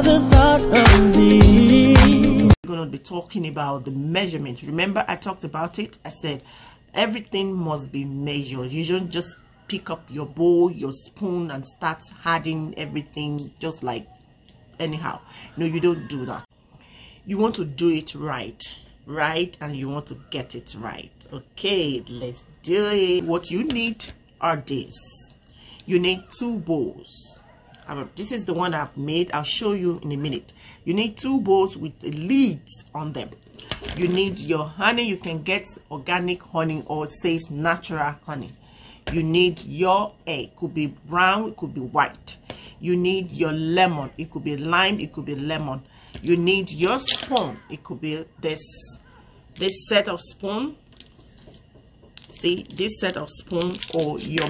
the thought of me. We're going to be talking about the measurement. Remember, I talked about it. I said everything must be measured. You don't just pick up your bowl, your spoon, and start adding everything just like anyhow. No, you don't do that. You want to do it right, and you want to get it right. Okay, let's do it. What you need are these. You need 2 bowls. This is the one I've made. I'll show you in a minute. You need 2 bowls with lids on them. You need your honey. You can get organic honey or it says natural honey. You need your egg. It could be brown, it could be white. You need your lemon. It could be lime, it could be lemon. You need your spoon. It could be this set of spoon. See, this set of spoon, or your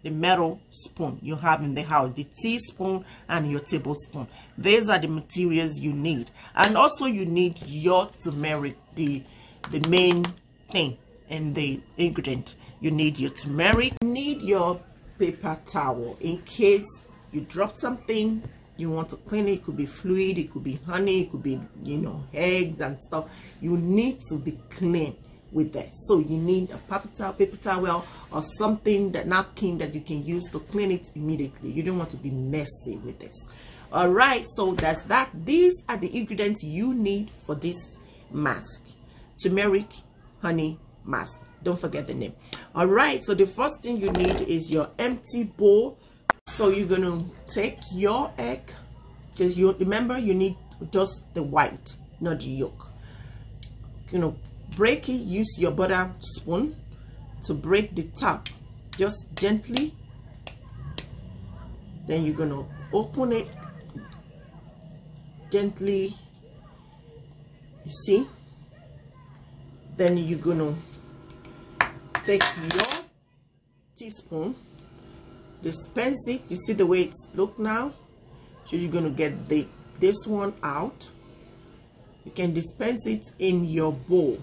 the metal spoon you have in the house, the teaspoon and your tablespoon. These are the materials you need. And also you need your turmeric, the main thing and the ingredient. You need your turmeric. You need your paper towel in case you drop something, you want to clean it. It could be fluid, it could be honey, it could be, you know, eggs and stuff. You need to be clean with that. So you need a paper towel or something, that napkin that you can use to clean it immediately. You don't want to be messy with this. All right, so that's that. These are the ingredients you need for this mask. Turmeric honey mask. Don't forget the name. All right, so the first thing you need is your empty bowl. So you're gonna take your egg, because you remember you need just the white, not the yolk. You know, break it. Use your butter spoon to break the top, just gently. Then you're gonna open it gently. You see. Then you're gonna take your teaspoon, dispense it. You see the way it's look now. So you're gonna get this one out. You can dispense it in your bowl.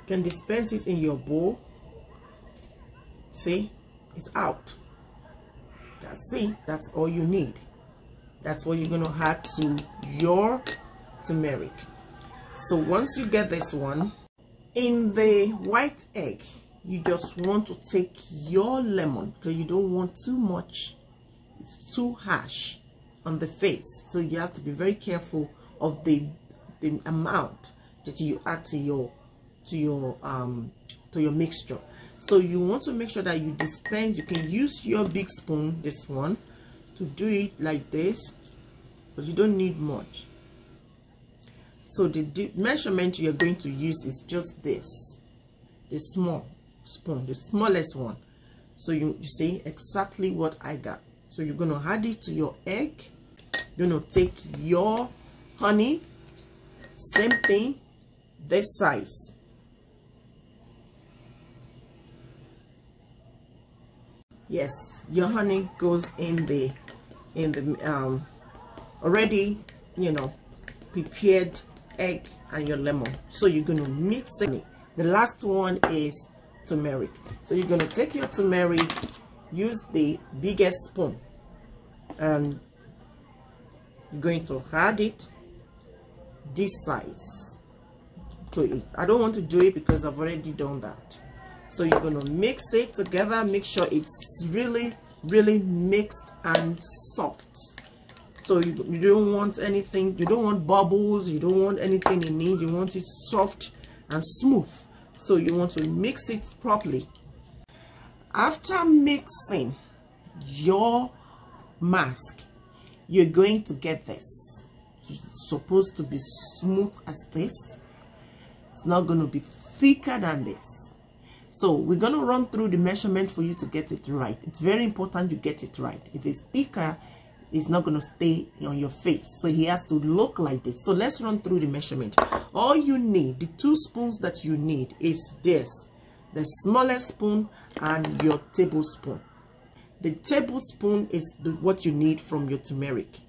You can dispense it in your bowl. See, it's out. That's it. That's all you need. That's what you're gonna add to your turmeric. So once you get this one, in the white egg, you just want to take your lemon, because you don't want too much, it's too harsh on the face. So you have to be very careful of the amount that you add to your mixture. So you want to make sure that you dispense. You can use your big spoon, this one, to do it like this, but you don't need much. So the measurement you're going to use is just this, the small spoon, the smallest one. So you see exactly what I got. So you're going to add it to your egg. You're going to take your honey, same thing, this size. Yes, your honey goes in the already, you know, prepared egg and your lemon. So you're going to mix it. The last one is turmeric. So you're going to take your turmeric, use the biggest spoon, and you're going to add it this size to it. I don't want to do it because I've already done that. So you're going to mix it together. Make sure it's really mixed and soft. So you don't want anything, you don't want bubbles, you don't want anything in it. You want it soft and smooth. So you want to mix it properly. After mixing your mask, you're going to get this. It's supposed to be smooth as this. It's not going to be thicker than this. So we're going to run through the measurement for you to get it right. It's very important you get it right. If it's thicker, it's not going to stay on your face. So he has to look like this. So let's run through the measurement. All you need, the 2 spoons that you need is this, the smallest spoon and your tablespoon. The tablespoon is what you need from your turmeric.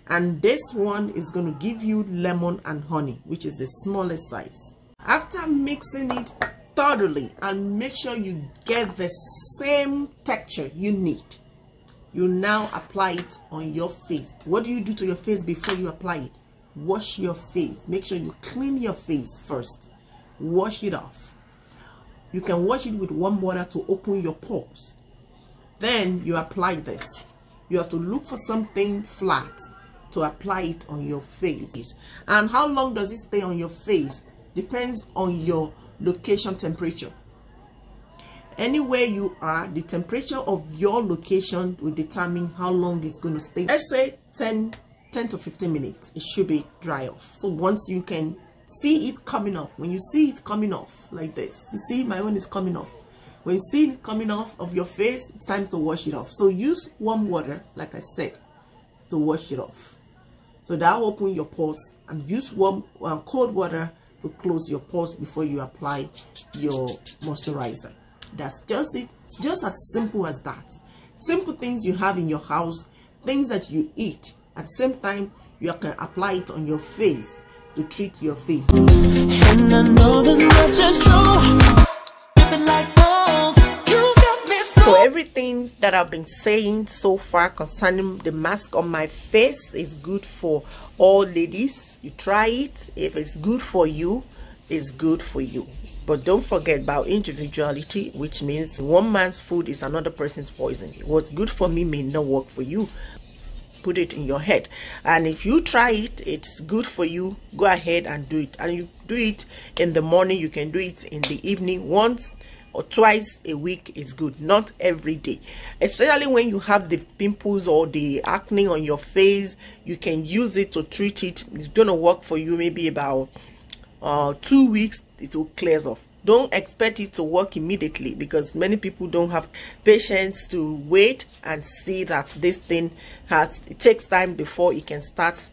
And this one is going to give you lemon and honey, which is the smallest size. After mixing it thoroughly and make sure you get the same texture you need, You now apply it on your face. What do you do to your face before you apply it? Wash your face. Make sure you clean your face first. Wash it off. You can wash it with warm water to open your pores. Then you apply this. You have to look for something flat to apply it on your face. And how long does it stay on your face? Depends on your location temperature. Anywhere you are, the temperature of your location will determine how long it's going to stay. Let's say 10 to 15 minutes. It should be dry off. So once you can see it coming off, when you see it coming off like this, you see my own is coming off. When you see it coming off of your face, it's time to wash it off. So use warm water, like I said, to wash it off. So that will open your pores, and use cold water to close your pores before you apply your moisturizer. That's just it. It's just as simple as that. Simple things you have in your house, things that you eat. At the same time, you can apply it on your face to treat your face. And I know this much is true. So everything that I've been saying so far concerning the mask on my face is good for all ladies. You try it. If it's good for you, it's good for you. But don't forget about individuality, which means one man's food is another person's poison. What's good for me may not work for you. Put it in your head. And if you try it, it's good for you, go ahead and do it. And you do it in the morning, you can do it in the evening. Once or twice a week is good, not every day. Especially when you have the pimples or the acne on your face, you can use it to treat it. It's gonna work for you maybe about 2 weeks. It will clear off. Don't expect it to work immediately, because many people don't have patience to wait and see that this thing it takes time before it can start,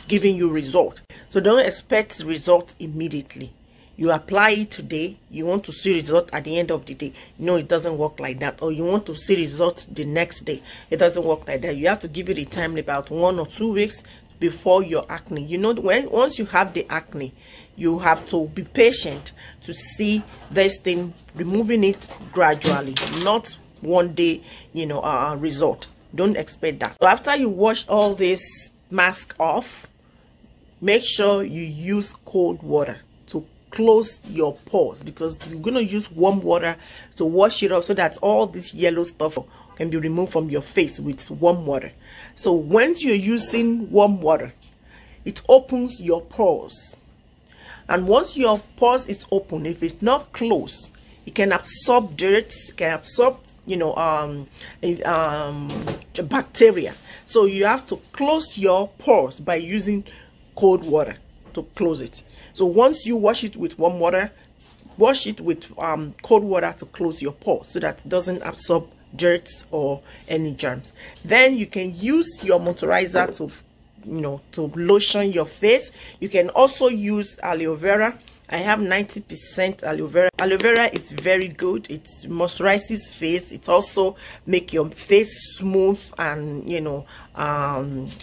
giving you result. So don't expect result immediately. You apply it today, you want to see result at the end of the day. No, it doesn't work like that. Or you want to see result the next day. It doesn't work like that. You have to give it a time, about 1 or 2 weeks before your acne. Once you have the acne, you have to be patient to see this thing, removing it gradually, not one day, result. Don't expect that. So after you wash all this mask off, make sure you use cold water to close your pores, because you're going to use warm water to wash it off, so that all this yellow stuff can be removed from your face with warm water. So once you're using warm water, it opens your pores. And once your pores is open, if it's not closed, it can absorb dirt, it can absorb bacteria. So you have to close your pores by using cold water to close it. So once you wash it with warm water, wash it with cold water to close your pores, so that it doesn't absorb dirt or any germs. Then you can use your moisturizer to lotion your face. You can also use aloe vera. I have 90% aloe vera. Aloe vera is very good. It moisturizes face. It also make your face smooth and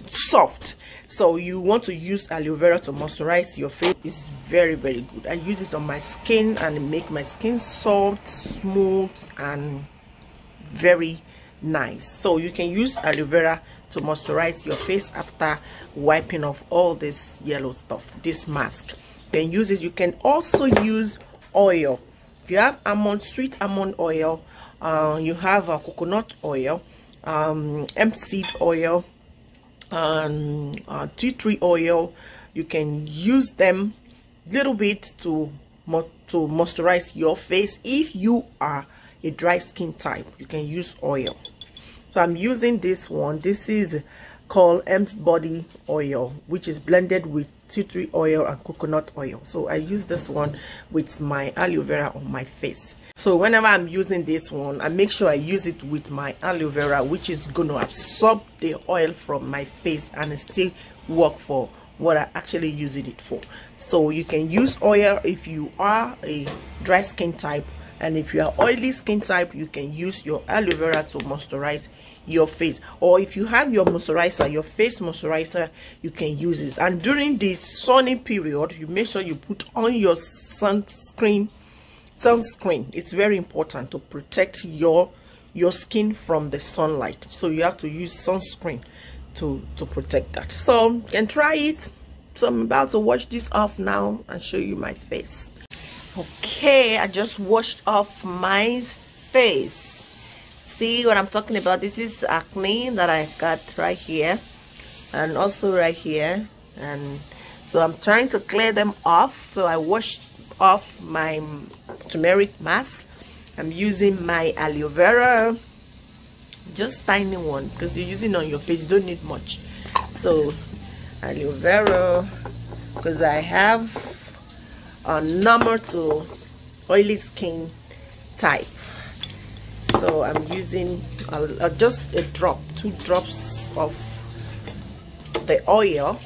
soft. So you want to use aloe vera to moisturize your face. It's very, very good. I use it on my skin, and it make my skin soft, smooth, and very nice. So you can use aloe vera to moisturize your face after wiping off all this yellow stuff, this mask. You can use it. You can also use oil. If you have sweet almond oil, you have coconut oil, hemp seed oil, tea tree oil, you can use them little bit to moisturize your face. If you are a dry skin type, you can use oil. So I'm using this one. This is called hemp body oil, which is blended with tea tree oil and coconut oil. So I use this one with my aloe vera on my face. So whenever I'm using this one, I make sure I use it with my aloe vera, which is going to absorb the oil from my face and still work for what I actually using it for. So you can use oil if you are a dry skin type, and if you are oily skin type, you can use your aloe vera to moisturize your face. Or if you have your moisturizer, your face moisturizer, you can use it. And during this sunny period, you make sure you put on your sunscreen. It's very important to protect your your skin from the sunlight, so you have to use sunscreen to protect that. So you can try it. So I'm about to wash this off now and show you my face. Okay, I just washed off my face. See what I'm talking about? This is acne that I got right here and also right here, and so I'm trying to clear them off. So I washed off my turmeric mask. I'm using my aloe vera, just tiny one, because you're using on your face, you don't need much. So aloe vera, because I have a normal to oily skin type. So I'm using just a drop, 2 drops of the oil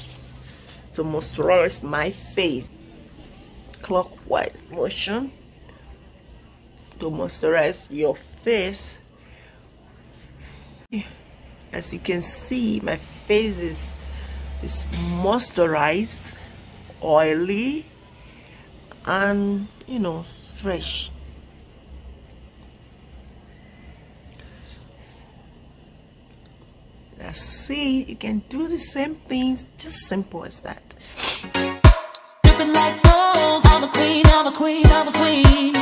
to moisturize my face. Clockwise motion to moisturize your face. As you can see, my face is moisturized, oily, and you know, fresh. See, you can do the same things, just simple as that. Dripping like gold, I'm a queen, I'm a queen, I'm a queen.